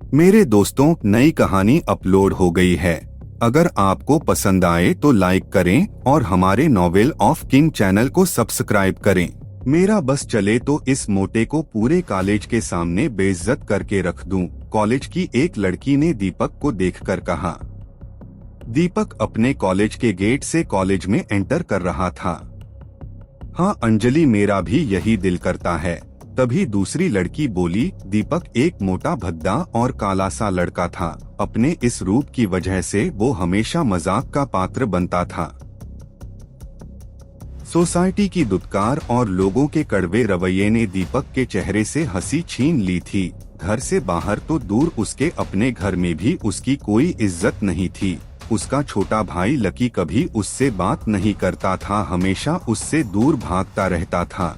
मेरे दोस्तों, नई कहानी अपलोड हो गई है। अगर आपको पसंद आए तो लाइक करें और हमारे नॉवेल ऑफ किंग चैनल को सब्सक्राइब करें। मेरा बस चले तो इस मोटे को पूरे कॉलेज के सामने बेइज्जत करके रख दूं। कॉलेज की एक लड़की ने दीपक को देखकर कहा। दीपक अपने कॉलेज के गेट से कॉलेज में एंटर कर रहा था। हाँ अंजलि, मेरा भी यही दिल करता है। तभी दूसरी लड़की बोली, दीपक एक मोटा भद्दा और काला सा लड़का था। अपने इस रूप की वजह से वो हमेशा मजाक का पात्र बनता था। सोसाइटी की दुत्कार और लोगों के कड़वे रवैये ने दीपक के चेहरे से हंसी छीन ली थी। घर से बाहर तो दूर, उसके अपने घर में भी उसकी कोई इज्जत नहीं थी। उसका छोटा भाई लकी कभी उससे बात नहीं करता था, हमेशा उससे दूर भागता रहता था।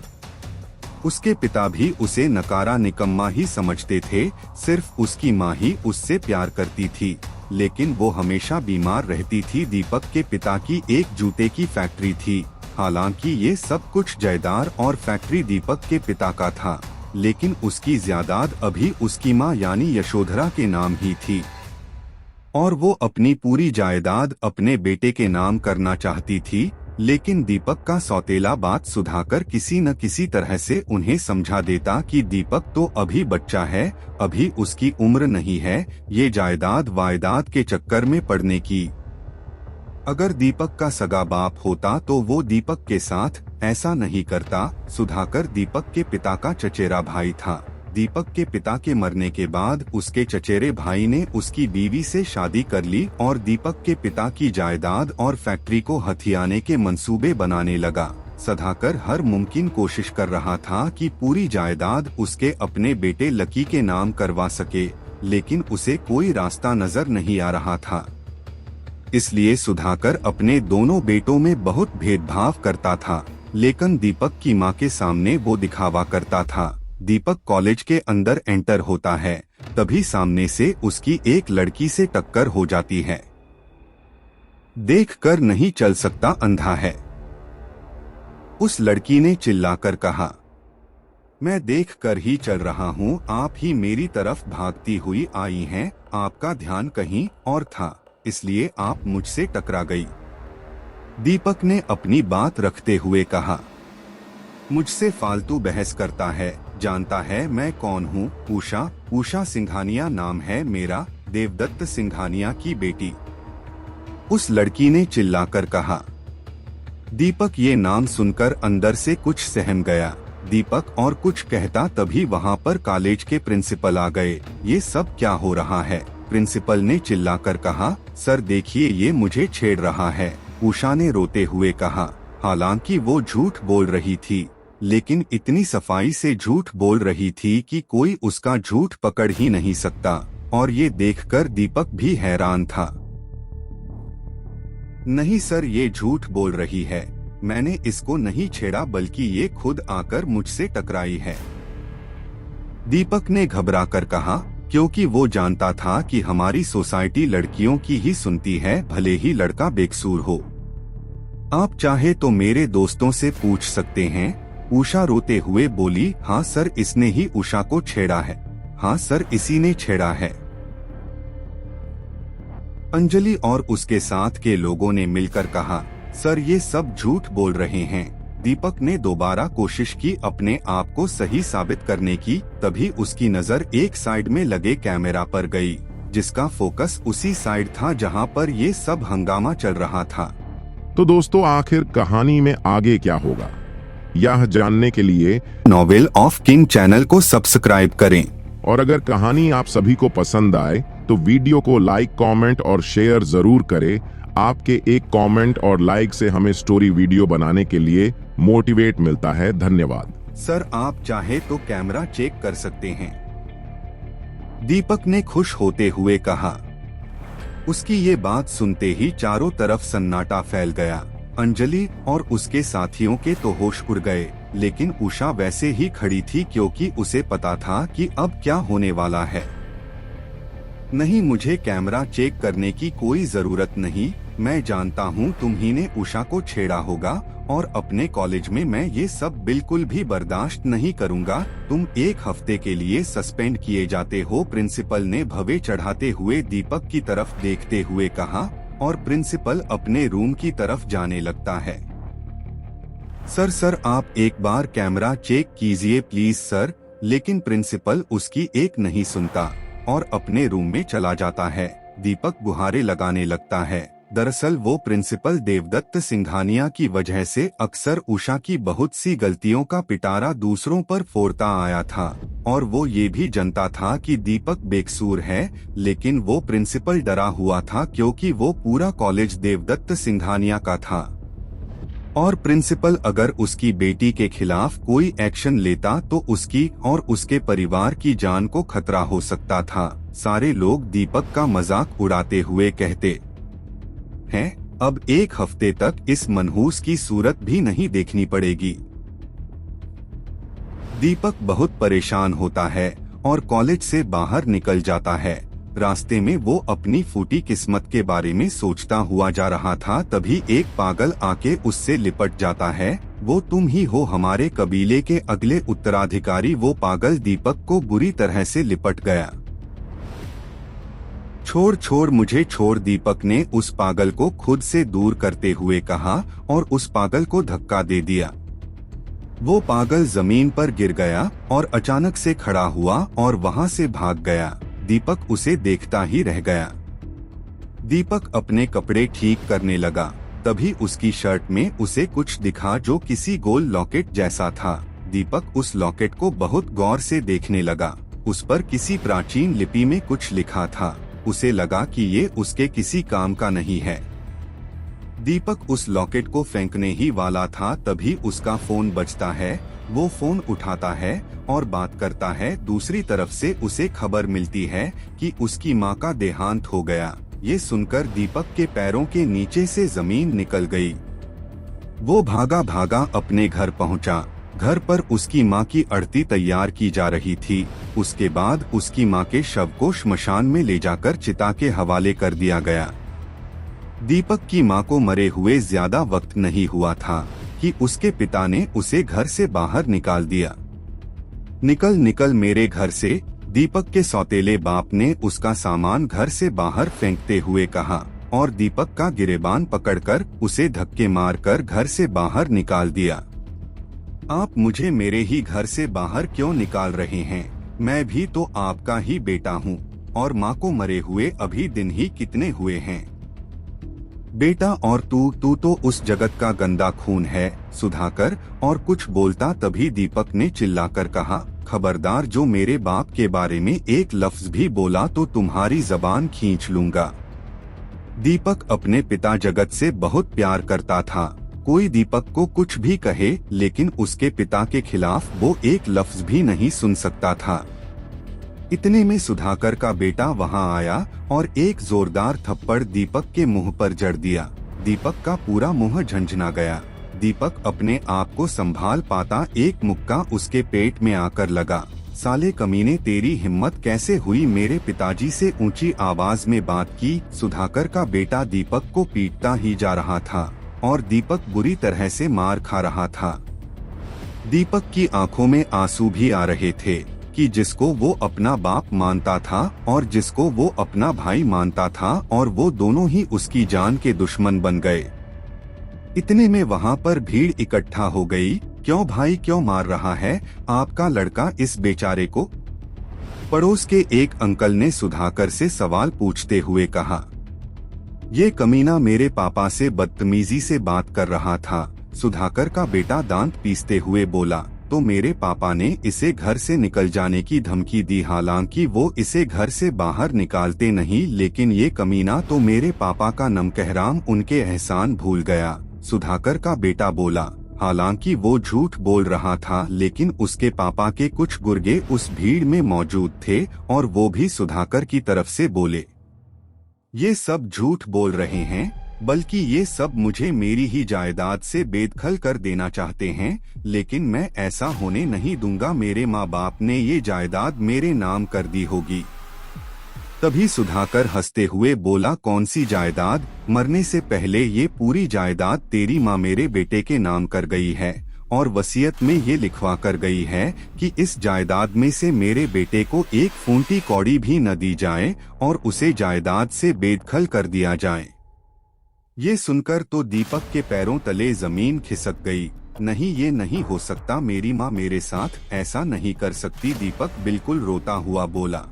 उसके पिता भी उसे नकारा निकम्मा ही समझते थे। सिर्फ उसकी माँ ही उससे प्यार करती थी, लेकिन वो हमेशा बीमार रहती थी। दीपक के पिता की एक जूते की फैक्ट्री थी। हालांकि ये सब कुछ जायदाद और फैक्ट्री दीपक के पिता का था, लेकिन उसकी जायदाद अभी उसकी माँ यानी यशोधरा के नाम ही थी और वो अपनी पूरी जायदाद अपने बेटे के नाम करना चाहती थी। लेकिन दीपक का सौतेला बात सुधाकर किसी न किसी तरह से उन्हें समझा देता कि दीपक तो अभी बच्चा है, अभी उसकी उम्र नहीं है ये जायदाद वायदाद के चक्कर में पड़ने की। अगर दीपक का सगा बाप होता तो वो दीपक के साथ ऐसा नहीं करता। सुधाकर दीपक के पिता का चचेरा भाई था। दीपक के पिता के मरने के बाद उसके चचेरे भाई ने उसकी बीवी से शादी कर ली और दीपक के पिता की जायदाद और फैक्ट्री को हथियाने के मंसूबे बनाने लगा। सुधाकर हर मुमकिन कोशिश कर रहा था कि पूरी जायदाद उसके अपने बेटे लकी के नाम करवा सके, लेकिन उसे कोई रास्ता नजर नहीं आ रहा था। इसलिए सुधाकर अपने दोनों बेटों में बहुत भेदभाव करता था, लेकिन दीपक की मां के सामने वो दिखावा करता था। दीपक कॉलेज के अंदर एंटर होता है, तभी सामने से उसकी एक लड़की से टक्कर हो जाती है। देखकर नहीं चल सकता, अंधा है, उस लड़की ने चिल्लाकर कहा। मैं देखकर ही चल रहा हूँ, आप ही मेरी तरफ भागती हुई आई हैं। आपका ध्यान कहीं और था, इसलिए आप मुझसे टकरा गई। दीपक ने अपनी बात रखते हुए कहा। मुझसे फालतू बहस करता है, जानता है मैं कौन हूँ? उषा सिंघानिया नाम है मेरा, देवदत्त सिंघानिया की बेटी, उस लड़की ने चिल्लाकर कहा। दीपक ये नाम सुनकर अंदर से कुछ सहम गया। दीपक और कुछ कहता तभी वहाँ पर कॉलेज के प्रिंसिपल आ गए। ये सब क्या हो रहा है? प्रिंसिपल ने चिल्लाकर कहा, सर देखिए ये मुझे छेड़ रहा है। उषा ने रोते हुए कहा। हालांकि वो झूठ बोल रही थी, लेकिन इतनी सफाई से झूठ बोल रही थी कि कोई उसका झूठ पकड़ ही नहीं सकता, और ये देखकर दीपक भी हैरान था। नहीं सर, ये झूठ बोल रही है, मैंने इसको नहीं छेड़ा, बल्कि ये खुद आकर मुझसे टकराई है, दीपक ने घबराकर कहा, क्योंकि वो जानता था कि हमारी सोसाइटी लड़कियों की ही सुनती है, भले ही लड़का बेकसूर हो। आप चाहे तो मेरे दोस्तों से पूछ सकते हैं, उषा रोते हुए बोली। हाँ सर, इसने ही उषा को छेड़ा है। हाँ सर, इसी ने छेड़ा है। अंजलि और उसके साथ के लोगों ने मिलकर कहा, सर ये सब झूठ बोल रहे हैं। दीपक ने दोबारा कोशिश की अपने आप को सही साबित करने की, तभी उसकी नजर एक साइड में लगे कैमरा पर गई, जिसका फोकस उसी साइड था जहां पर ये सब हंगामा चल रहा था। तो दोस्तों, आखिर कहानी में आगे क्या होगा, यह जानने के लिए नॉवेल ऑफ किंग चैनल को सब्सक्राइब करें। और अगर कहानी आप सभी को पसंद आए तो वीडियो को लाइक, कमेंट और शेयर जरूर करें। आपके एक कमेंट और लाइक से हमें स्टोरी वीडियो बनाने के लिए मोटिवेट मिलता है। धन्यवाद। सर आप चाहे तो कैमरा चेक कर सकते हैं, दीपक ने खुश होते हुए कहा। उसकी ये बात सुनते ही चारों तरफ सन्नाटा फैल गया। अंजलि और उसके साथियों के तो होश उड़ गए, लेकिन उषा वैसे ही खड़ी थी, क्योंकि उसे पता था कि अब क्या होने वाला है। नहीं, मुझे कैमरा चेक करने की कोई जरूरत नहीं, मैं जानता हूँ तुम ही ने उषा को छेड़ा होगा और अपने कॉलेज में मैं ये सब बिल्कुल भी बर्दाश्त नहीं करूँगा। तुम 1 हफ्ते के लिए सस्पेंड किए जाते हो, प्रिंसिपल ने भवे चढ़ाते हुए दीपक की तरफ देखते हुए कहा और प्रिंसिपल अपने रूम की तरफ जाने लगता है। सर आप एक बार कैमरा चेक कीजिए प्लीज सर। लेकिन प्रिंसिपल उसकी एक नहीं सुनता और अपने रूम में चला जाता है। दीपक गुहारे लगाने लगता है। दरअसल वो प्रिंसिपल देवदत्त सिंघानिया की वजह से अक्सर उषा की बहुत सी गलतियों का पिटारा दूसरों पर फोड़ता आया था और वो ये भी जानता था कि दीपक बेकसूर है, लेकिन वो प्रिंसिपल डरा हुआ था क्योंकि वो पूरा कॉलेज देवदत्त सिंघानिया का था और प्रिंसिपल अगर उसकी बेटी के खिलाफ कोई एक्शन लेता तो उसकी और उसके परिवार की जान को खतरा हो सकता था। सारे लोग दीपक का मजाक उड़ाते हुए कहते हैं, अब 1 हफ्ते तक इस मनहूस की सूरत भी नहीं देखनी पड़ेगी। दीपक बहुत परेशान होता है और कॉलेज से बाहर निकल जाता है। रास्ते में वो अपनी फूटी किस्मत के बारे में सोचता हुआ जा रहा था, तभी एक पागल आके उससे लिपट जाता है। वो तुम ही हो हमारे कबीले के अगले उत्तराधिकारी। वो पागल दीपक को बुरी तरह से लिपट गया। छोड़ मुझे छोड़, दीपक ने उस पागल को खुद से दूर करते हुए कहा और उस पागल को धक्का दे दिया। वो पागल जमीन पर गिर गया और अचानक से खड़ा हुआ और वहां से भाग गया। दीपक उसे देखता ही रह गया। दीपक अपने कपड़े ठीक करने लगा, तभी उसकी शर्ट में उसे कुछ दिखा जो किसी गोल लॉकेट जैसा था। दीपक उस लॉकेट को बहुत गौर से देखने लगा। उस पर किसी प्राचीन लिपि में कुछ लिखा था। उसे लगा कि ये उसके किसी काम का नहीं है। दीपक उस लॉकेट को फेंकने ही वाला था, तभी उसका फोन बजता है। वो फोन उठाता है और बात करता है। दूसरी तरफ से उसे खबर मिलती है कि उसकी माँ का देहांत हो गया। ये सुनकर दीपक के पैरों के नीचे से जमीन निकल गई। वो भागा अपने घर पहुंचा। घर पर उसकी माँ की अर्थी तैयार की जा रही थी। उसके बाद उसकी माँ के शव को श्मशान में ले जाकर चिता के हवाले कर दिया गया। दीपक की माँ को मरे हुए ज्यादा वक्त नहीं हुआ था कि उसके पिता ने उसे घर से बाहर निकाल दिया। निकल मेरे घर से, दीपक के सौतेले बाप ने उसका सामान घर से बाहर फेंकते हुए कहा और दीपक का गिरेबान पकड़कर उसे धक्के मारकर घर से बाहर निकाल दिया। आप मुझे मेरे ही घर से बाहर क्यों निकाल रहे हैं? मैं भी तो आपका ही बेटा हूँ और माँ को मरे हुए अभी दिन ही कितने हुए हैं। बेटा और तू तो उस जगत का गंदा खून है, सुधाकर। और कुछ बोलता तभी दीपक ने चिल्लाकर कहा, खबरदार जो मेरे बाप के बारे में एक लफ्ज भी बोला तो तुम्हारी जबान खींच लूंगा। दीपक अपने पिता जगत से बहुत प्यार करता था। कोई दीपक को कुछ भी कहे, लेकिन उसके पिता के खिलाफ वो एक लफ्ज भी नहीं सुन सकता था। इतने में सुधाकर का बेटा वहां आया और एक जोरदार थप्पड़ दीपक के मुंह पर जड़ दिया। दीपक का पूरा मुंह झंझना गया। दीपक अपने आप को संभाल पाता एक मुक्का उसके पेट में आकर लगा। साले कमीने, तेरी हिम्मत कैसे हुई मेरे पिताजी से ऊंची आवाज में बात की। सुधाकर का बेटा दीपक को पीटता ही जा रहा था और दीपक बुरी तरह से मार खा रहा था। दीपक की आंखों में आंसू भी आ रहे थे कि जिसको वो अपना बाप मानता था और जिसको वो अपना भाई मानता था, और वो दोनों ही उसकी जान के दुश्मन बन गए। इतने में वहां पर भीड़ इकट्ठा हो गई। क्यों भाई, क्यों मार रहा है आपका लड़का इस बेचारे को? पड़ोस के एक अंकल ने सुधाकर से सवाल पूछते हुए कहा। ये कमीना मेरे पापा से बदतमीजी से बात कर रहा था। सुधाकर का बेटा दांत पीसते हुए बोला। तो मेरे पापा ने इसे घर से निकल जाने की धमकी दी, हालांकि वो इसे घर से बाहर निकालते नहीं, लेकिन ये कमीना तो मेरे पापा का नमकहराम उनके एहसान भूल गया। सुधाकर का बेटा बोला। हालांकि वो झूठ बोल रहा था, लेकिन उसके पापा के कुछ गुर्गे उस भीड़ में मौजूद थे और वो भी सुधाकर की तरफ से बोले, ये सब झूठ बोल रहे हैं, बल्कि ये सब मुझे मेरी ही जायदाद से बेदखल कर देना चाहते हैं, लेकिन मैं ऐसा होने नहीं दूंगा। मेरे माँ बाप ने ये जायदाद मेरे नाम कर दी होगी। तभी सुधाकर हंसते हुए बोला, कौन सी जायदाद? मरने से पहले ये पूरी जायदाद तेरी माँ मेरे बेटे के नाम कर गई है और वसीयत में ये लिखवा कर गई है कि इस जायदाद में से मेरे बेटे को एक फूंटी कौड़ी भी न दी जाए और उसे जायदाद से बेदखल कर दिया जाए। ये सुनकर तो दीपक के पैरों तले जमीन खिसक गई। नहीं, ये नहीं हो सकता, मेरी माँ मेरे साथ ऐसा नहीं कर सकती, दीपक बिल्कुल रोता हुआ बोला।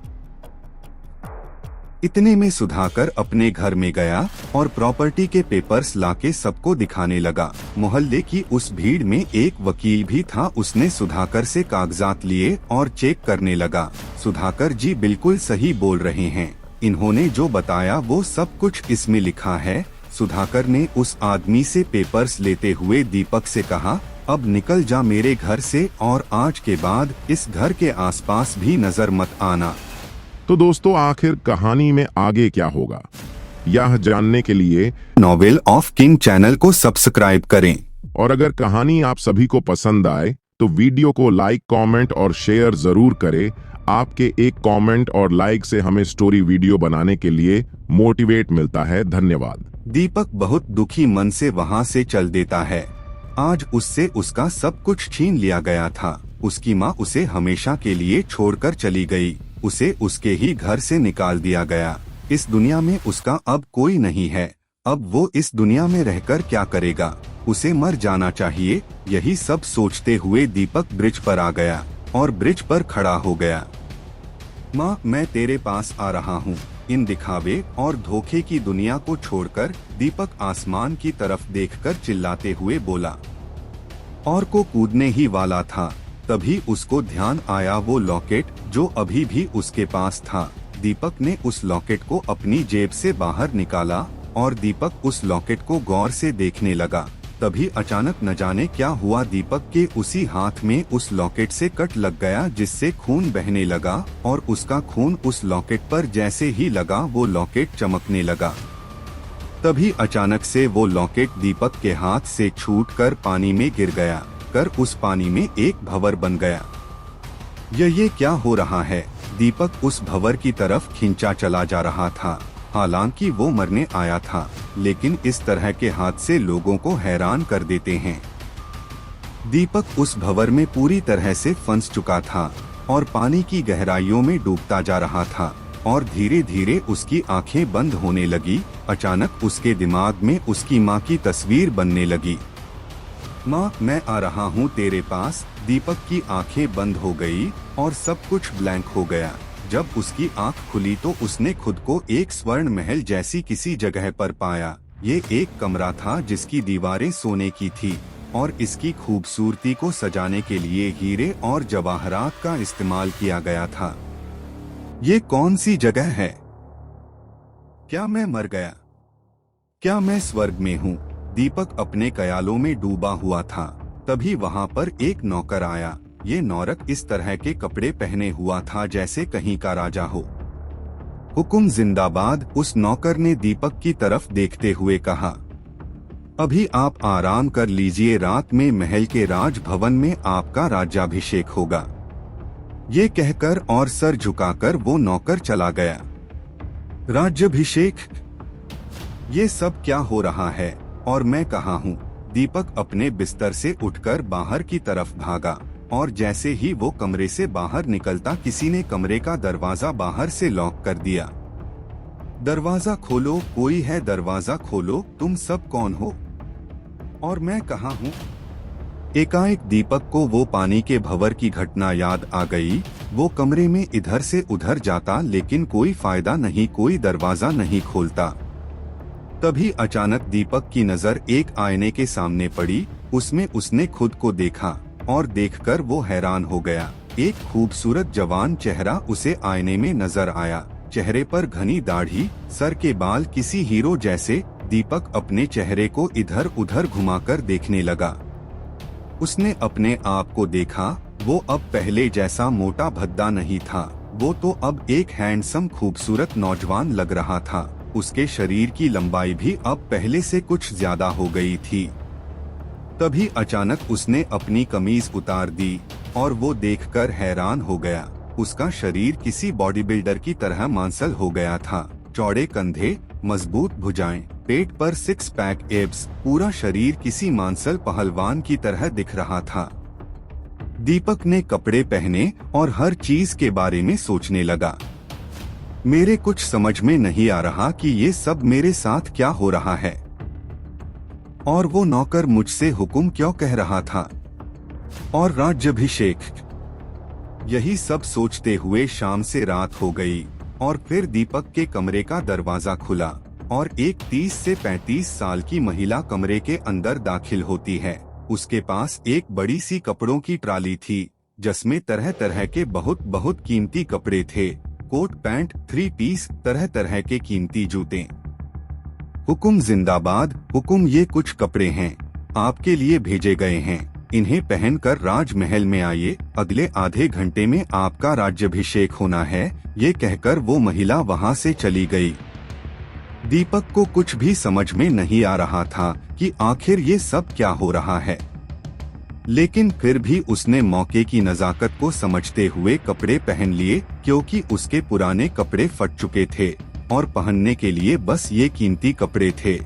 इतने में सुधाकर अपने घर में गया और प्रॉपर्टी के पेपर्स लाके सबको दिखाने लगा। मोहल्ले की उस भीड़ में एक वकील भी था, उसने सुधाकर से कागजात लिए और चेक करने लगा। सुधाकर जी बिल्कुल सही बोल रहे हैं, इन्होंने जो बताया वो सब कुछ इसमें लिखा है। सुधाकर ने उस आदमी से पेपर्स लेते हुए दीपक से कहा, अब निकल जा मेरे घर से और आज के बाद इस घर के आसपास भी नजर मत आना। तो दोस्तों, आखिर कहानी में आगे क्या होगा, यह जानने के लिए नॉवेल ऑफ किंग चैनल को सब्सक्राइब करें। और अगर कहानी आप सभी को पसंद आए तो वीडियो को लाइक, कमेंट और शेयर जरूर करें। आपके एक कमेंट और लाइक से हमें स्टोरी वीडियो बनाने के लिए मोटिवेट मिलता है। धन्यवाद। दीपक बहुत दुखी मन से वहाँ से चल देता है। आज उससे उसका सब कुछ छीन लिया गया था। उसकी माँ उसे हमेशा के लिए छोड़कर चली गई, उसे उसके ही घर से निकाल दिया गया। इस दुनिया में उसका अब कोई नहीं है। अब वो इस दुनिया में रहकर क्या करेगा? उसे मर जाना चाहिए। यही सब सोचते हुए दीपक ब्रिज पर आ गया और ब्रिज पर खड़ा हो गया। माँ, मैं तेरे पास आ रहा हूँ। इन दिखावे और धोखे की दुनिया को छोड़कर दीपक आसमान की तरफ देखकर चिल्लाते हुए बोला। और को कूदने ही वाला था, तभी उसको ध्यान आया वो लॉकेट जो अभी भी उसके पास था। दीपक ने उस लॉकेट को अपनी जेब से बाहर निकाला और दीपक उस लॉकेट को गौर से देखने लगा। तभी अचानक न जाने क्या हुआ, दीपक के उसी हाथ में उस लॉकेट से कट लग गया, जिससे खून बहने लगा और उसका खून उस लॉकेट पर जैसे ही लगा वो लॉकेट चमकने लगा। तभी अचानक से वो लॉकेट दीपक के हाथ से छूटकर पानी में गिर गया, कर उस पानी में एक भंवर बन गया। ये क्या हो रहा है? दीपक उस भंवर की तरफ खींचा चला जा रहा था। हालांकि वो मरने आया था, लेकिन इस तरह के हादसे लोगों को हैरान कर देते हैं। दीपक उस भंवर में पूरी तरह से फंस चुका था और पानी की गहराइयों में डूबता जा रहा था और धीरे धीरे उसकी आंखें बंद होने लगी। अचानक उसके दिमाग में उसकी माँ की तस्वीर बनने लगी। माँ, मैं आ रहा हूँ तेरे पास। दीपक की आंखें बंद हो गई और सब कुछ ब्लैंक हो गया। जब उसकी आंख खुली तो उसने खुद को एक स्वर्ण महल जैसी किसी जगह पर पाया। ये एक कमरा था जिसकी दीवारें सोने की थी और इसकी खूबसूरती को सजाने के लिए हीरे और जवाहरात का इस्तेमाल किया गया था। ये कौन सी जगह है? क्या मैं मर गया? क्या मैं स्वर्ग में हूँ? दीपक अपने ख्यालों में डूबा हुआ था। तभी वहाँ पर एक नौकर आया। ये नौरक इस तरह के कपड़े पहने हुआ था जैसे कहीं का राजा हो। हुकुम जिंदाबाद। उस नौकर ने दीपक की तरफ देखते हुए कहा, अभी आप आराम कर लीजिए, रात में महल के राज भवन में आपका राज्याभिषेक होगा। ये कहकर और सर झुकाकर वो नौकर चला गया। राज्याभिषेक? ये सब क्या हो रहा है और मैं कहाँ हूँ? दीपक अपने बिस्तर से उठकर बाहर की तरफ भागा और जैसे ही वो कमरे से बाहर निकलता, किसी ने कमरे का दरवाजा बाहर से लॉक कर दिया। दरवाजा खोलो, कोई है, दरवाजा खोलो, तुम सब कौन हो और मैं कहाँ हूँ? एकाएक दीपक को वो पानी के भंवर की घटना याद आ गई। वो कमरे में इधर से उधर जाता लेकिन कोई फायदा नहीं, कोई दरवाजा नहीं खोलता। तभी अचानक दीपक की नजर एक आईने के सामने पड़ी। उसमें उसने खुद को देखा और देखकर वो हैरान हो गया। एक खूबसूरत जवान चेहरा उसे आईने में नजर आया। चेहरे पर घनी दाढ़ी, सर के बाल किसी हीरो जैसे। दीपक अपने चेहरे को इधर उधर घुमाकर देखने लगा। उसने अपने आप को देखा। वो अब पहले जैसा मोटा भद्दा नहीं था, वो तो अब एक हैंडसम खूबसूरत नौजवान लग रहा था। उसके शरीर की लंबाई भी अब पहले से कुछ ज्यादा हो गई थी। तभी अचानक उसने अपनी कमीज उतार दी और वो देखकर हैरान हो गया। उसका शरीर किसी बॉडी बिल्डर की तरह मांसल हो गया था। चौड़े कंधे, मजबूत भुजाएं, पेट पर 6 पैक एब्स, पूरा शरीर किसी मांसल पहलवान की तरह दिख रहा था। दीपक ने कपड़े पहने और हर चीज के बारे में सोचने लगा। मेरे कुछ समझ में नहीं आ रहा कि ये सब मेरे साथ क्या हो रहा है, और वो नौकर मुझसे हुक्म क्यों कह रहा था, और राज्याभिषेक। यही सब सोचते हुए शाम से रात हो गई और फिर दीपक के कमरे का दरवाजा खुला और एक 30 से 35 साल की महिला कमरे के अंदर दाखिल होती है। उसके पास एक बड़ी सी कपड़ों की ट्राली थी जिसमें तरह तरह के बहुत कीमती कपड़े थे। कोट पैंट, 3 पीस, तरह तरह के कीमती जूते। हुकुम जिंदाबाद। हुकुम, ये कुछ कपड़े हैं, आपके लिए भेजे गए हैं, इन्हें पहनकर राजमहल में आइए, अगले आधे घंटे में आपका राज्याभिषेक होना है। ये कहकर वो महिला वहाँ से चली गई। दीपक को कुछ भी समझ में नहीं आ रहा था कि आखिर ये सब क्या हो रहा है, लेकिन फिर भी उसने मौके की नजाकत को समझते हुए कपड़े पहन लिए, क्योंकि उसके पुराने कपड़े फट चुके थे और पहनने के लिए बस ये कीमती कपड़े थे।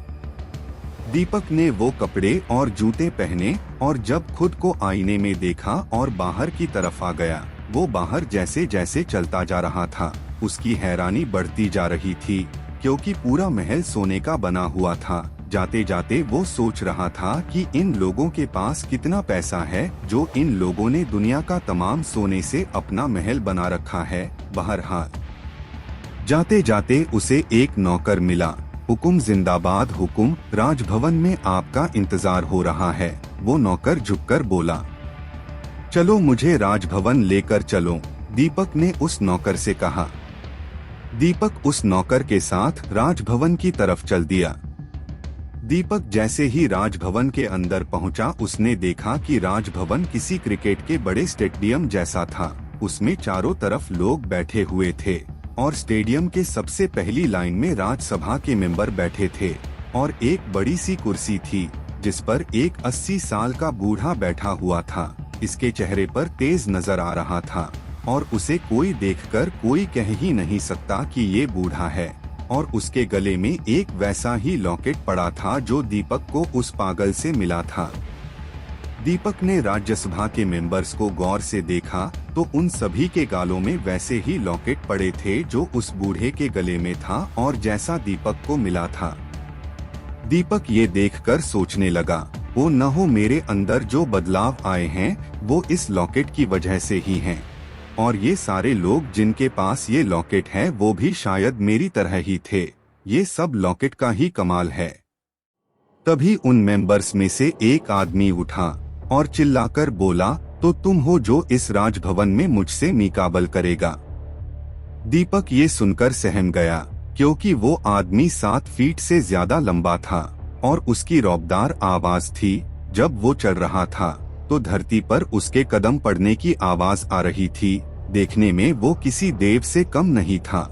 दीपक ने वो कपड़े और जूते पहने और जब खुद को आईने में देखा और बाहर की तरफ आ गया, वो बाहर जैसे जैसे चलता जा रहा था, उसकी हैरानी बढ़ती जा रही थी, क्योंकि पूरा महल सोने का बना हुआ था। जाते जाते वो सोच रहा था कि इन लोगों के पास कितना पैसा है जो इन लोगों ने दुनिया का तमाम सोने से अपना महल बना रखा है। बहरहाल जाते जाते उसे एक नौकर मिला। हुकुम जिंदाबाद। हुकुम, राजभवन में आपका इंतजार हो रहा है। वो नौकर झुककर बोला। चलो मुझे राजभवन लेकर चलो, दीपक ने उस नौकर से कहा। दीपक उस नौकर के साथ राजभवन की तरफ चल दिया। दीपक जैसे ही राजभवन के अंदर पहुंचा, उसने देखा कि राजभवन किसी क्रिकेट के बड़े स्टेडियम जैसा था। उसमें चारों तरफ लोग बैठे हुए थे और स्टेडियम के सबसे पहली लाइन में राज्यसभा के मेंबर बैठे थे और एक बड़ी सी कुर्सी थी जिस पर एक 80 साल का बूढ़ा बैठा हुआ था। इसके चेहरे पर तेज नजर आ रहा था और उसे कोई देखकर कोई कह ही नहीं सकता कि ये बूढ़ा है, और उसके गले में एक वैसा ही लॉकेट पड़ा था जो दीपक को उस पागल से मिला था। दीपक ने राज्यसभा के मेंबर्स को गौर से देखा तो उन सभी के गालों में वैसे ही लॉकेट पड़े थे जो उस बूढ़े के गले में था और जैसा दीपक को मिला था। दीपक ये देखकर सोचने लगा, वो न हो मेरे अंदर जो बदलाव आए हैं वो इस लॉकेट की वजह से ही हैं, और ये सारे लोग जिनके पास ये लॉकेट है वो भी शायद मेरी तरह ही थे। ये सब लॉकेट का ही कमाल है। तभी उन मेंबर्स में से एक आदमी उठा और चिल्लाकर बोला, तो तुम हो जो इस राजभवन में मुझसे मुकाबला करेगा। दीपक ये सुनकर सहम गया, क्योंकि वो आदमी 7 फीट से ज्यादा लंबा था और उसकी रौबदार आवाज थी। जब वो चल रहा था तो धरती पर उसके कदम पड़ने की आवाज आ रही थी। देखने में वो किसी देव से कम नहीं था।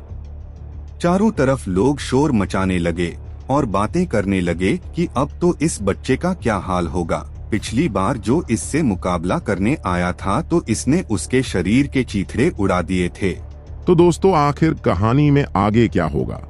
चारों तरफ लोग शोर मचाने लगे और बातें करने लगे कि अब तो इस बच्चे का क्या हाल होगा। पिछली बार जो इससे मुकाबला करने आया था तो इसने उसके शरीर के चीथड़े उड़ा दिए थे। तो दोस्तों, आखिर कहानी में आगे क्या होगा,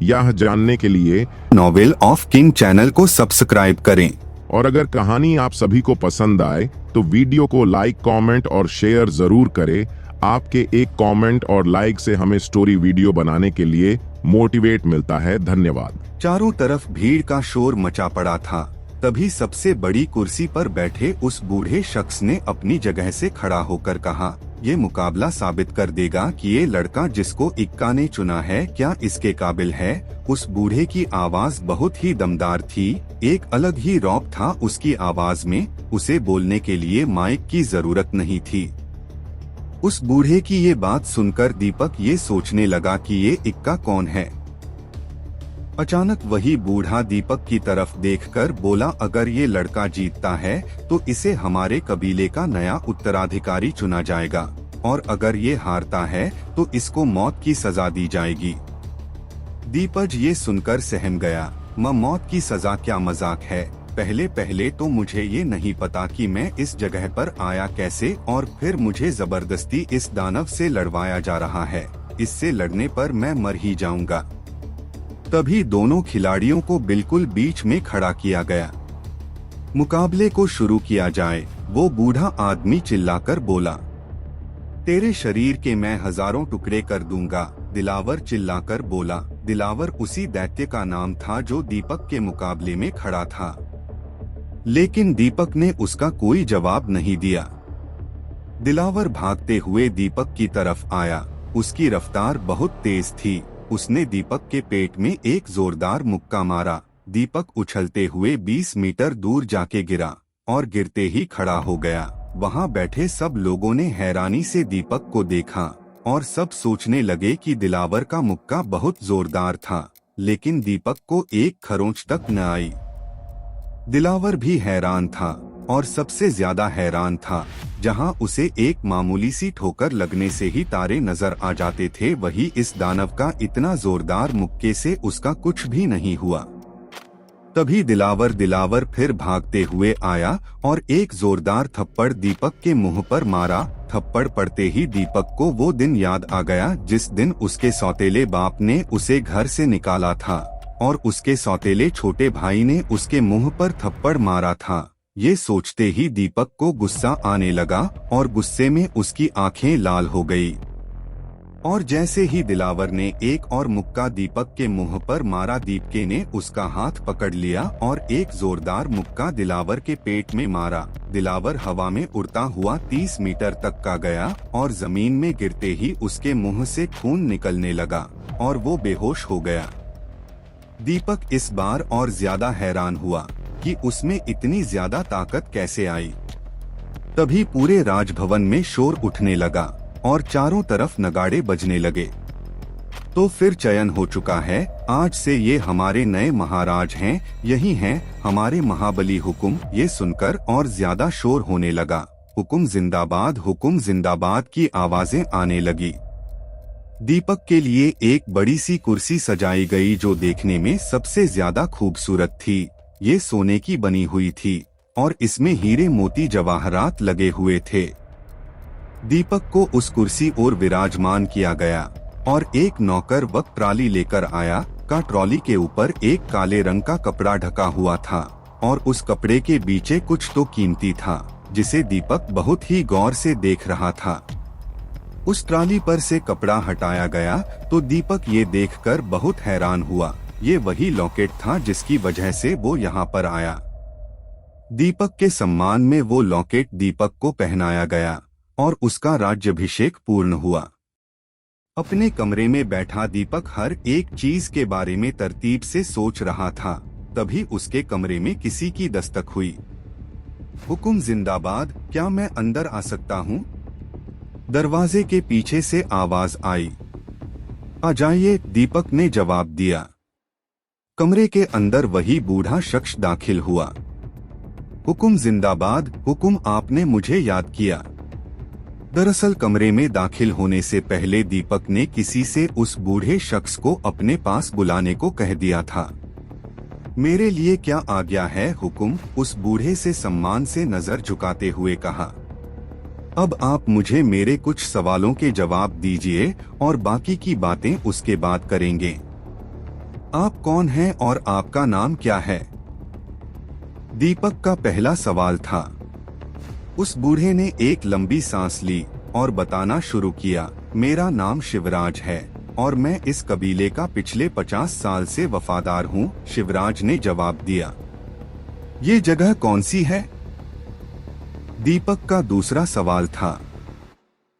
यह जानने के लिए नॉवेल ऑफ किंग चैनल को सब्सक्राइब करें। और अगर कहानी आप सभी को पसंद आए तो वीडियो को लाइक, कमेंट और शेयर जरूर करें। आपके एक कमेंट और लाइक से हमें स्टोरी वीडियो बनाने के लिए मोटिवेट मिलता है। धन्यवाद। चारों तरफ भीड़ का शोर मचा पड़ा था। तभी सबसे बड़ी कुर्सी पर बैठे उस बूढ़े शख्स ने अपनी जगह से खड़ा होकर कहा, ये मुकाबला साबित कर देगा कि ये लड़का जिसको इक्का ने चुना है क्या इसके काबिल है। उस बूढ़े की आवाज बहुत ही दमदार थी, एक अलग ही रौब था उसकी आवाज में। उसे बोलने के लिए माइक की जरूरत नहीं थी। उस बूढ़े की ये बात सुनकर दीपक ये सोचने लगा कि ये इक्का कौन है। अचानक वही बूढ़ा दीपक की तरफ देखकर बोला, अगर ये लड़का जीतता है तो इसे हमारे कबीले का नया उत्तराधिकारी चुना जाएगा, और अगर ये हारता है तो इसको मौत की सजा दी जाएगी। दीपक ये सुनकर सहम गया। मौत की सजा क्या मजाक है, पहले पहले तो मुझे ये नहीं पता कि मैं इस जगह पर आया कैसे, और फिर मुझे जबरदस्ती इस दानव से लड़वाया जा रहा है। इससे लड़ने पर मैं मर ही जाऊंगा। तभी दोनों खिलाड़ियों को बिल्कुल बीच में खड़ा किया गया। मुकाबले को शुरू किया जाए। वो बूढ़ा आदमी चिल्लाकर बोला, तेरे शरीर के मैं हजारों टुकड़े कर दूंगा। दिलावर चिल्लाकर बोला। दिलावर उसी दैत्य का नाम था जो दीपक के मुकाबले में खड़ा था, लेकिन दीपक ने उसका कोई जवाब नहीं दिया। दिलावर भागते हुए दीपक की तरफ आया। उसकी रफ्तार बहुत तेज थी। उसने दीपक के पेट में एक जोरदार मुक्का मारा। दीपक उछलते हुए 20 मीटर दूर जाके गिरा और गिरते ही खड़ा हो गया। वहां बैठे सब लोगों ने हैरानी से दीपक को देखा और सब सोचने लगे कि दिलावर का मुक्का बहुत जोरदार था, लेकिन दीपक को एक खरोंच तक न आई। दिलावर भी हैरान था और सबसे ज्यादा हैरान था जहां उसे एक मामूली सी ठोकर लगने से ही तारे नजर आ जाते थे, वही इस दानव का इतना जोरदार मुक्के से उसका कुछ भी नहीं हुआ। तभी दिलावर फिर भागते हुए आया और एक जोरदार थप्पड़ दीपक के मुंह पर मारा। थप्पड़ पड़ते ही दीपक को वो दिन याद आ गया जिस दिन उसके सौतेले बाप ने उसे घर से निकाला था और उसके सौतेले छोटे भाई ने उसके मुंह पर थप्पड़ मारा था। ये सोचते ही दीपक को गुस्सा आने लगा और गुस्से में उसकी आंखें लाल हो गई। और जैसे ही दिलावर ने एक और मुक्का दीपक के मुंह पर मारा, दीपके ने उसका हाथ पकड़ लिया और एक जोरदार मुक्का दिलावर के पेट में मारा। दिलावर हवा में उड़ता हुआ 30 मीटर तक का गया और जमीन में गिरते ही उसके मुंह से खून निकलने लगा और वो बेहोश हो गया। दीपक इस बार और ज्यादा हैरान हुआ कि उसमें इतनी ज्यादा ताकत कैसे आई। तभी पूरे राजभवन में शोर उठने लगा और चारों तरफ नगाड़े बजने लगे। तो फिर चयन हो चुका है, आज से ये हमारे नए महाराज हैं, यही हैं हमारे महाबली हुकुम। ये सुनकर और ज्यादा शोर होने लगा। हुकुम जिंदाबाद की आवाजें आने लगी। दीपक के लिए एक बड़ी सी कुर्सी सजाई गई जो देखने में सबसे ज्यादा खूबसूरत थी। ये सोने की बनी हुई थी और इसमें हीरे मोती जवाहरात लगे हुए थे। दीपक को उस कुर्सी ओर विराजमान किया गया और एक नौकर वक्त ट्रॉली लेकर आया। ट्रॉली के ऊपर एक काले रंग का कपड़ा ढका हुआ था और उस कपड़े के पीछे कुछ तो कीमती था जिसे दीपक बहुत ही गौर से देख रहा था। उस ट्रॉली पर से कपड़ा हटाया गया तो दीपक ये देखकर बहुत हैरान हुआ। ये वही लॉकेट था जिसकी वजह से वो यहाँ पर आया। दीपक के सम्मान में वो लॉकेट दीपक को पहनाया गया और उसका राज्याभिषेक पूर्ण हुआ। अपने कमरे में बैठा दीपक हर एक चीज के बारे में तरतीब से सोच रहा था। तभी उसके कमरे में किसी की दस्तक हुई। हुकुम जिंदाबाद, क्या मैं अंदर आ सकता हूँ? दरवाजे के पीछे से आवाज आई। आ जाइए, दीपक ने जवाब दिया। कमरे के अंदर वही बूढ़ा शख्स दाखिल हुआ। हुकुम जिंदाबाद, हुकुम आपने मुझे याद किया। दरअसल कमरे में दाखिल होने से पहले दीपक ने किसी से उस बूढ़े शख्स को अपने पास बुलाने को कह दिया था। मेरे लिए क्या आज्ञा है हुकुम? उस बूढ़े से सम्मान से नजर झुकाते हुए कहा। अब आप मुझे मेरे कुछ सवालों के जवाब दीजिए और बाकी की बातें उसके बाद करेंगे। आप कौन हैं और आपका नाम क्या है? दीपक का पहला सवाल था। उस बूढ़े ने एक लंबी सांस ली और बताना शुरू किया, मेरा नाम शिवराज है और मैं इस कबीले का पिछले 50 साल से वफादार हूँ। शिवराज ने जवाब दिया। ये जगह कौन सी है? दीपक का दूसरा सवाल था।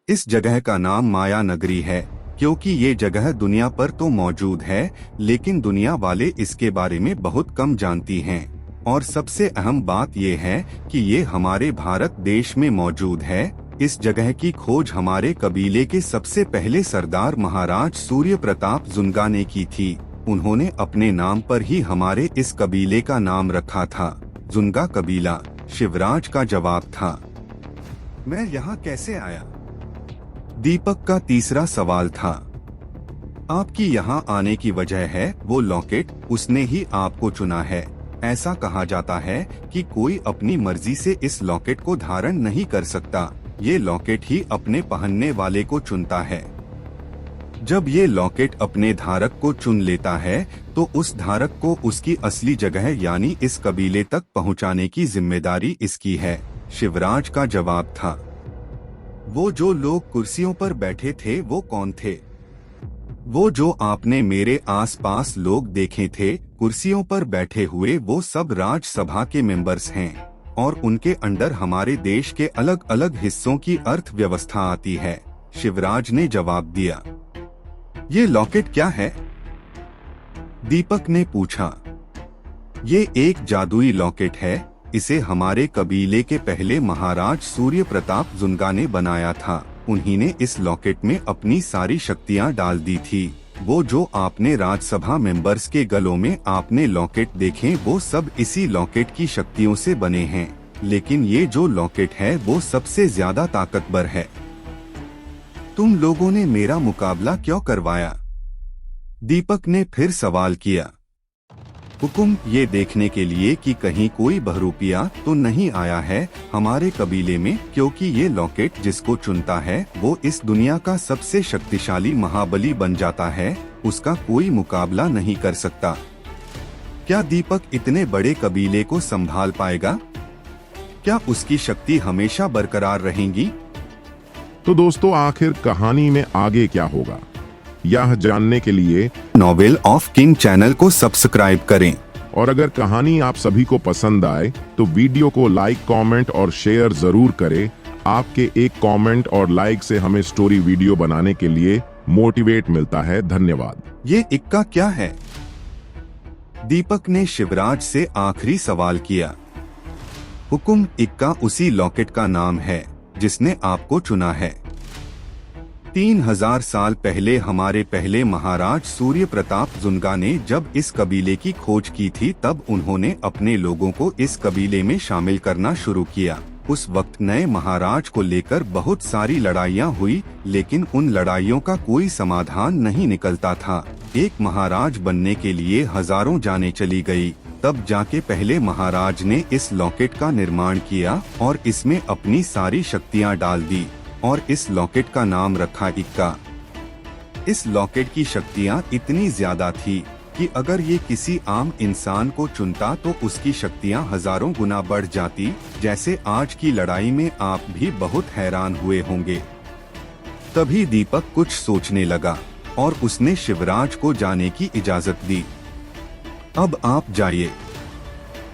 इस जगह का नाम माया नगरी है क्योंकि ये जगह दुनिया पर तो मौजूद है, लेकिन दुनिया वाले इसके बारे में बहुत कम जानती हैं। और सबसे अहम बात ये है कि ये हमारे भारत देश में मौजूद है। इस जगह की खोज हमारे कबीले के सबसे पहले सरदार महाराज सूर्य प्रताप जुनगा ने की थी। उन्होंने अपने नाम पर ही हमारे इस कबीले का नाम रखा था, जुनगा कबीला। शिवराज का जवाब था। मैं यहाँ कैसे आया? दीपक का तीसरा सवाल था। आपकी यहाँ आने की वजह है वो लॉकेट, उसने ही आपको चुना है। ऐसा कहा जाता है कि कोई अपनी मर्जी से इस लॉकेट को धारण नहीं कर सकता, ये लॉकेट ही अपने पहनने वाले को चुनता है। जब ये लॉकेट अपने धारक को चुन लेता है तो उस धारक को उसकी असली जगह यानी इस कबीले तक पहुंचाने की जिम्मेदारी इसकी है। शिवराज का जवाब था, वो जो लोग कुर्सियों पर बैठे थे वो कौन थे? वो जो आपने मेरे आसपास लोग देखे थे कुर्सियों पर बैठे हुए, वो सब राज्यसभा के मेंबर्स हैं और उनके अंडर हमारे देश के अलग अलग हिस्सों की अर्थव्यवस्था आती है। शिवराज ने जवाब दिया। ये लॉकेट क्या है? दीपक ने पूछा। ये एक जादुई लॉकेट है, इसे हमारे कबीले के पहले महाराज सूर्य प्रताप जुंगा ने बनाया था। उन्हीं ने इस लॉकेट में अपनी सारी शक्तियां डाल दी थी। वो जो आपने राज्यसभा मेंबर्स के गलों में आपने लॉकेट देखे वो सब इसी लॉकेट की शक्तियों से बने हैं, लेकिन ये जो लॉकेट है वो सबसे ज्यादा ताकतवर है। तुम लोगों ने मेरा मुकाबला क्यों करवाया? दीपक ने फिर सवाल किया। हुकुम, ये देखने के लिए कि कहीं कोई बहरूपिया तो नहीं आया है हमारे कबीले में, क्योंकि ये लॉकेट जिसको चुनता है वो इस दुनिया का सबसे शक्तिशाली महाबली बन जाता है, उसका कोई मुकाबला नहीं कर सकता। क्या दीपक इतने बड़े कबीले को संभाल पाएगा? क्या उसकी शक्ति हमेशा बरकरार रहेगी? तो दोस्तों, आखिर कहानी में आगे क्या होगा, यह जानने के लिए नॉवेल ऑफ किंग चैनल को सब्सक्राइब करें। और अगर कहानी आप सभी को पसंद आए तो वीडियो को लाइक, कमेंट और शेयर जरूर करें। आपके एक कमेंट और लाइक से हमें स्टोरी वीडियो बनाने के लिए मोटिवेट मिलता है। धन्यवाद। ये इक्का क्या है? दीपक ने शिवराज से आखिरी सवाल किया। हुकुम, इक्का उसी लॉकेट का नाम है जिसने आपको चुना है। 3000 साल पहले हमारे पहले महाराज सूर्य प्रताप जुंगा ने जब इस कबीले की खोज की थी तब उन्होंने अपने लोगों को इस कबीले में शामिल करना शुरू किया। उस वक्त नए महाराज को लेकर बहुत सारी लड़ाइयाँ हुई, लेकिन उन लड़ाइयों का कोई समाधान नहीं निकलता था। एक महाराज बनने के लिए हजारों जानें चली गई, तब जाके पहले महाराज ने इस लॉकेट का निर्माण किया और इसमें अपनी सारी शक्तियाँ डाल दी और इस लॉकेट का नाम रखा इक्का। इस लॉकेट की शक्तियाँ इतनी ज्यादा थी कि अगर ये किसी आम इंसान को चुनता तो उसकी शक्तियाँ हजारों गुना बढ़ जाती। जैसे आज की लड़ाई में आप भी बहुत हैरान हुए होंगे। तभी दीपक कुछ सोचने लगा और उसने शिवराज को जाने की इजाजत दी। अब आप जाइए।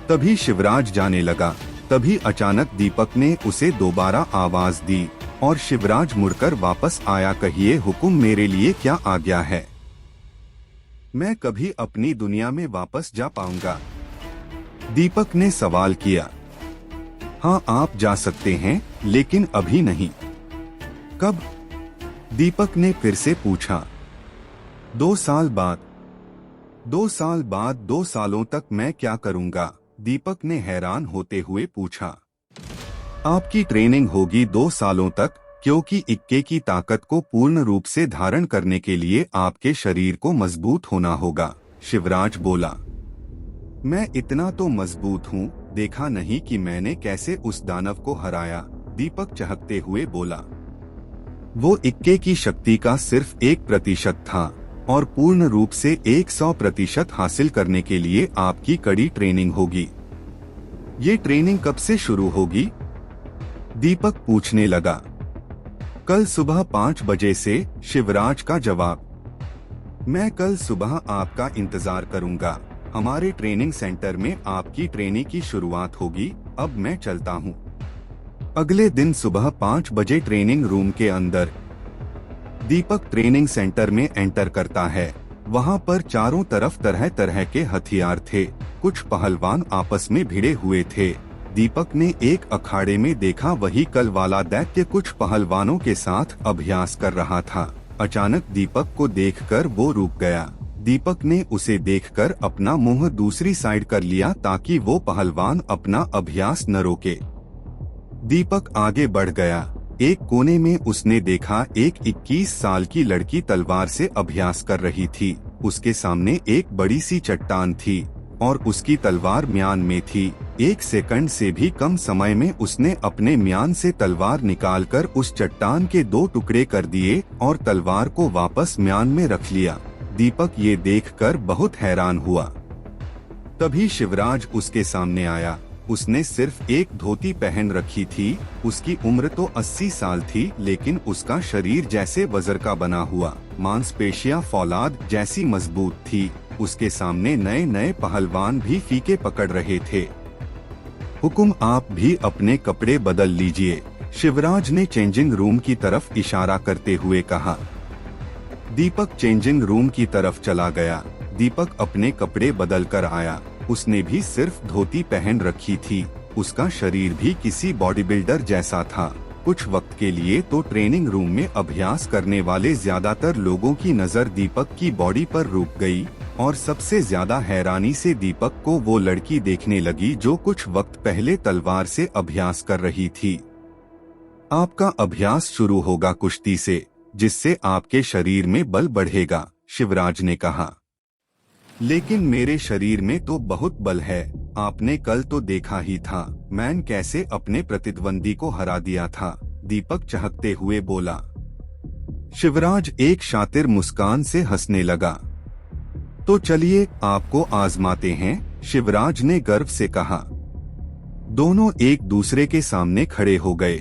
तभी शिवराज जाने लगा। तभी अचानक दीपक ने उसे दोबारा आवाज दी और शिवराज मुड़कर वापस आया। कहिए हुकुम, मेरे लिए क्या आज्ञा है? मैं कभी अपनी दुनिया में वापस जा पाऊंगा? दीपक ने सवाल किया। हाँ, आप जा सकते हैं, लेकिन अभी नहीं। कब? दीपक ने फिर से पूछा। 2 साल बाद। 2 साल बाद? 2 सालों तक मैं क्या करूंगा? दीपक ने हैरान होते हुए पूछा। आपकी ट्रेनिंग होगी 2 सालों तक, क्योंकि इक्के की ताकत को पूर्ण रूप से धारण करने के लिए आपके शरीर को मजबूत होना होगा। शिवराज बोला। मैं इतना तो मजबूत हूँ, देखा नहीं कि मैंने कैसे उस दानव को हराया? दीपक चहकते हुए बोला। वो इक्के की शक्ति का सिर्फ 1% था और पूर्ण रूप से 100% हासिल करने के लिए आपकी कड़ी ट्रेनिंग होगी। ये ट्रेनिंग कब से शुरू होगी? दीपक पूछने लगा। कल सुबह 5 बजे से। शिवराज का जवाब। मैं कल सुबह आपका इंतजार करूंगा। हमारे ट्रेनिंग सेंटर में आपकी ट्रेनिंग की शुरुआत होगी। अब मैं चलता हूं। अगले दिन सुबह 5 बजे ट्रेनिंग रूम के अंदर दीपक ट्रेनिंग सेंटर में एंटर करता है। वहां पर चारों तरफ तरह तरह के हथियार थे। कुछ पहलवान आपस में भिड़े हुए थे। दीपक ने एक अखाड़े में देखा वही कल वाला दैत्य कुछ पहलवानों के साथ अभ्यास कर रहा था। अचानक दीपक को देखकर वो रुक गया। दीपक ने उसे देखकर अपना मुंह दूसरी साइड कर लिया ताकि वो पहलवान अपना अभ्यास न रोके। दीपक आगे बढ़ गया। एक कोने में उसने देखा एक 21 साल की लड़की तलवार से अभ्यास कर रही थी। उसके सामने एक बड़ी सी चट्टान थी। और उसकी तलवार म्यान में थी। 1 सेकंड से भी कम समय में उसने अपने म्यान से तलवार निकालकर उस चट्टान के 2 टुकड़े कर दिए और तलवार को वापस म्यान में रख लिया। दीपक ये देखकर बहुत हैरान हुआ। तभी शिवराज उसके सामने आया। उसने सिर्फ एक धोती पहन रखी थी। उसकी उम्र तो 80 साल थी, लेकिन उसका शरीर जैसे वज्र का बना हुआ, मांसपेशियां फौलाद जैसी मजबूत थी। उसके सामने नए नए पहलवान भी फीके पकड़ रहे थे। हुकुम, आप भी अपने कपड़े बदल लीजिए, शिवराज ने चेंजिंग रूम की तरफ इशारा करते हुए कहा। दीपक चेंजिंग रूम की तरफ चला गया। दीपक अपने कपड़े बदल कर आया। उसने भी सिर्फ धोती पहन रखी थी। उसका शरीर भी किसी बॉडी बिल्डर जैसा था। कुछ वक्त के लिए तो ट्रेनिंग रूम में अभ्यास करने वाले ज्यादातर लोगों की नजर दीपक की बॉडी पर रुक गई, और सबसे ज्यादा हैरानी से दीपक को वो लड़की देखने लगी जो कुछ वक्त पहले तलवार से अभ्यास कर रही थी। आपका अभ्यास शुरू होगा कुश्ती से, जिससे आपके शरीर में बल बढ़ेगा, शिवराज ने कहा। लेकिन मेरे शरीर में तो बहुत बल है। आपने कल तो देखा ही था मैंने कैसे अपने प्रतिद्वंदी को हरा दिया था, दीपक चहकते हुए बोला। शिवराज एक शातिर मुस्कान से हंसने लगा। तो चलिए आपको आजमाते हैं, शिवराज ने गर्व से कहा। दोनों एक दूसरे के सामने खड़े हो गए।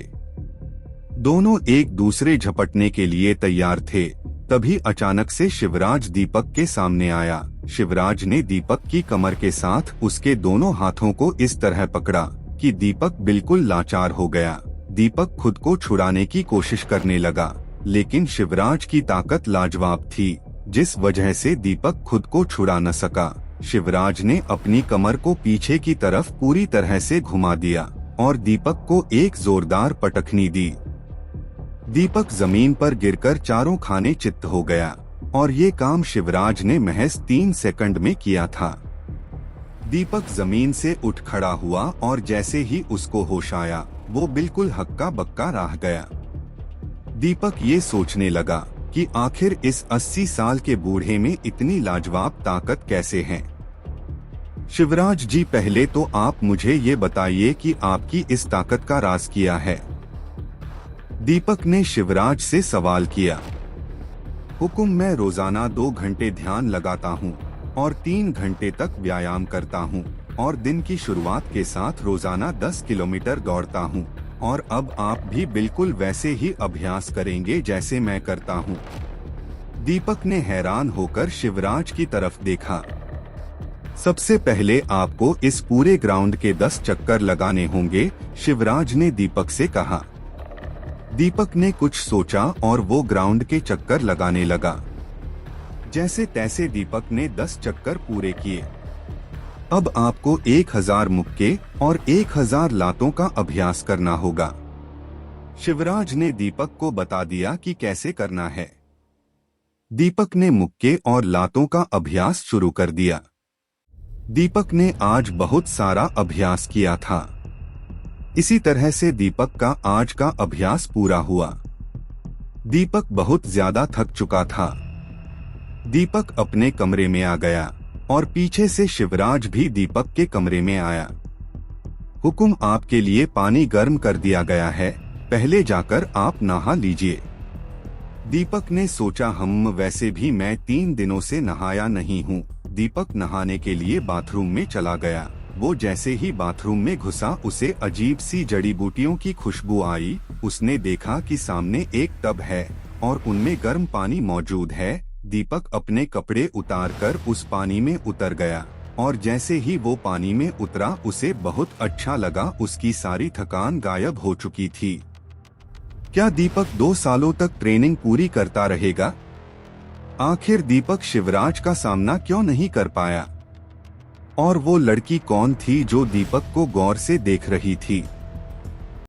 दोनों एक दूसरे झपटने के लिए तैयार थे। तभी अचानक से शिवराज दीपक के सामने आया। शिवराज ने दीपक की कमर के साथ उसके दोनों हाथों को इस तरह पकड़ा कि दीपक बिल्कुल लाचार हो गया। दीपक खुद को छुड़ाने की कोशिश करने लगा, लेकिन शिवराज की ताकत लाजवाब थी, जिस वजह से दीपक खुद को छुड़ा न सका। शिवराज ने अपनी कमर को पीछे की तरफ पूरी तरह से घुमा दिया और दीपक को एक जोरदार पटखनी दी। दीपक जमीन पर गिरकर चारों खाने चित्त हो गया, और ये काम शिवराज ने महज 3 सेकंड में किया था। दीपक जमीन से उठ खड़ा हुआ और जैसे ही उसको होश आया, वो बिल्कुल हक्का बक्का रह गया। दीपक ये सोचने लगा कि आखिर इस 80 साल के बूढ़े में इतनी लाजवाब ताकत कैसे है। शिवराज जी, पहले तो आप मुझे ये बताइए कि आपकी इस ताकत का राज क्या है, दीपक ने शिवराज से सवाल किया। हुकुम, मैं रोजाना 2 घंटे ध्यान लगाता हूँ और 3 घंटे तक व्यायाम करता हूँ, और दिन की शुरुआत के साथ रोजाना 10 किलोमीटर दौड़ता हूँ, और अब आप भी बिल्कुल वैसे ही अभ्यास करेंगे जैसे मैं करता हूँ। दीपक ने हैरान होकर शिवराज की तरफ देखा। सबसे पहले आपको इस पूरे ग्राउंड के 10 चक्कर लगाने होंगे, शिवराज ने दीपक से कहा। दीपक ने कुछ सोचा और वो ग्राउंड के चक्कर लगाने लगा। जैसे तैसे दीपक ने 10 चक्कर पूरे किए। अब आपको 1000 मुक्के और 1000 लातों का अभ्यास करना होगा। शिवराज ने दीपक को बता दिया कि कैसे करना है। दीपक ने मुक्के और लातों का अभ्यास शुरू कर दिया। दीपक ने आज बहुत सारा अभ्यास किया था। इसी तरह से दीपक का आज का अभ्यास पूरा हुआ। दीपक बहुत ज्यादा थक चुका था। दीपक अपने कमरे में आ गया और पीछे से शिवराज भी दीपक के कमरे में आया। हुकुम, आपके लिए पानी गर्म कर दिया गया है, पहले जाकर आप नहा लीजिए। दीपक ने सोचा, हम वैसे भी मैं 3 दिनों से नहाया नहीं हूँ। दीपक नहाने के लिए बाथरूम में चला गया। वो जैसे ही बाथरूम में घुसा, उसे अजीब सी जड़ी बूटियों की खुशबू आई। उसने देखा कि सामने एक टब है और उनमें गर्म पानी मौजूद है। दीपक अपने कपड़े उतारकर उस पानी में उतर गया, और जैसे ही वो पानी में उतरा उसे बहुत अच्छा लगा। उसकी सारी थकान गायब हो चुकी थी। क्या दीपक 2 सालों तक ट्रेनिंग पूरी करता रहेगा? आखिर दीपक शिवराज का सामना क्यों नहीं कर पाया? और वो लड़की कौन थी जो दीपक को गौर से देख रही थी?